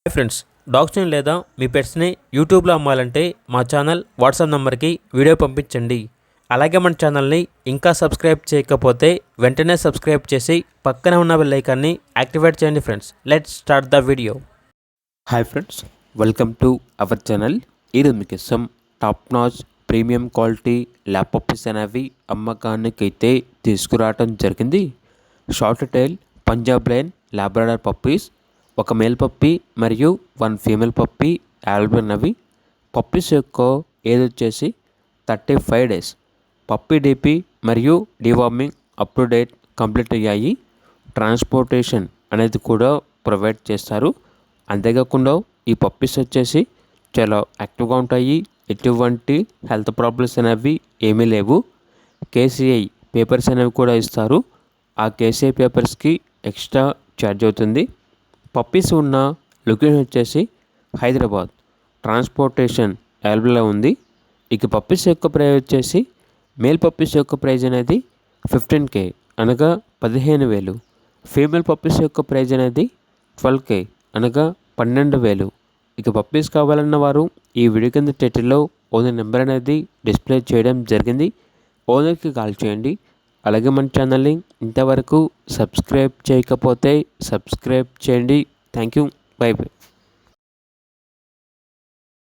Hi friends, డాగ్స్ని లేదా మీ పెట్స్ని యూట్యూబ్లో అమ్మాలంటే మా ఛానల్ వాట్సాప్ నెంబర్కి వీడియో పంపించండి. అలాగే మన ఛానల్ని ఇంకా సబ్స్క్రైబ్ చేయకపోతే వెంటనే సబ్స్క్రైబ్ చేసి పక్కనే ఉన్న బెల్ ఐకాన్ని యాక్టివేట్ చేయండి. Friends, let's start the video. Hi friends, welcome to our channel. ఈరోజు మీకు ఇష్టం top notch premium quality lab puppies అనేవి అమ్మకానికి అయితే తీసుకురావడం జరిగింది. Short tail Punjab line Labrador puppies, ఒక మేల్ పప్పీ మరియు 1 ఫీమేల్ పప్పీ అవైలబుల్ అవి. పప్పీస్ యొక్క ఏజ్ వచ్చేసి 35 days. పప్పీ డీపీ మరియు deworming up to date complete అయ్యాయి. ట్రాన్స్పోర్టేషన్ అనేది కూడా ప్రొవైడ్ చేస్తారు. అంతేకాకుండా ఈ పప్పీస్ వచ్చేసి చాలా యాక్టివ్గా ఉంటాయి. ఎటువంటి హెల్త్ ప్రాబ్లమ్స్ అనేవి ఏమీ లేవు. కేసీఐ పేపర్స్ అనేవి కూడా ఇస్తారు. ఆ కేసీఐ పేపర్స్కి ఎక్స్ట్రా ఛార్జ్ అవుతుంది. పప్పీస్ ఉన్న లొకేషన్ వచ్చేసి హైదరాబాద్. ట్రాన్స్పోర్టేషన్ అవైలబుల్లో ఉంది. ఇక పప్పీస్ యొక్క ప్రైస్ వచ్చేసి మేల్ పప్పీస్ యొక్క ప్రైజ్ అనేది 15K అనగా 15,000. ఫీమేల్ పప్పీస్ యొక్క ప్రైజ్ అనేది 12K అనగా 12,000. ఇక పప్పీస్ కావాలన్న వారు ఈ వీడియో కింద టైటిల్లో ఓనర్ నెంబర్ అనేది డిస్ప్లే చేయడం జరిగింది. ఓనర్కి కాల్ చేయండి. అలాగే మన ఛానల్ని ఇంతవరకు సబ్స్క్రైబ్ చేయకపోతే సబ్స్క్రైబ్ చేయండి. Thank you. By by.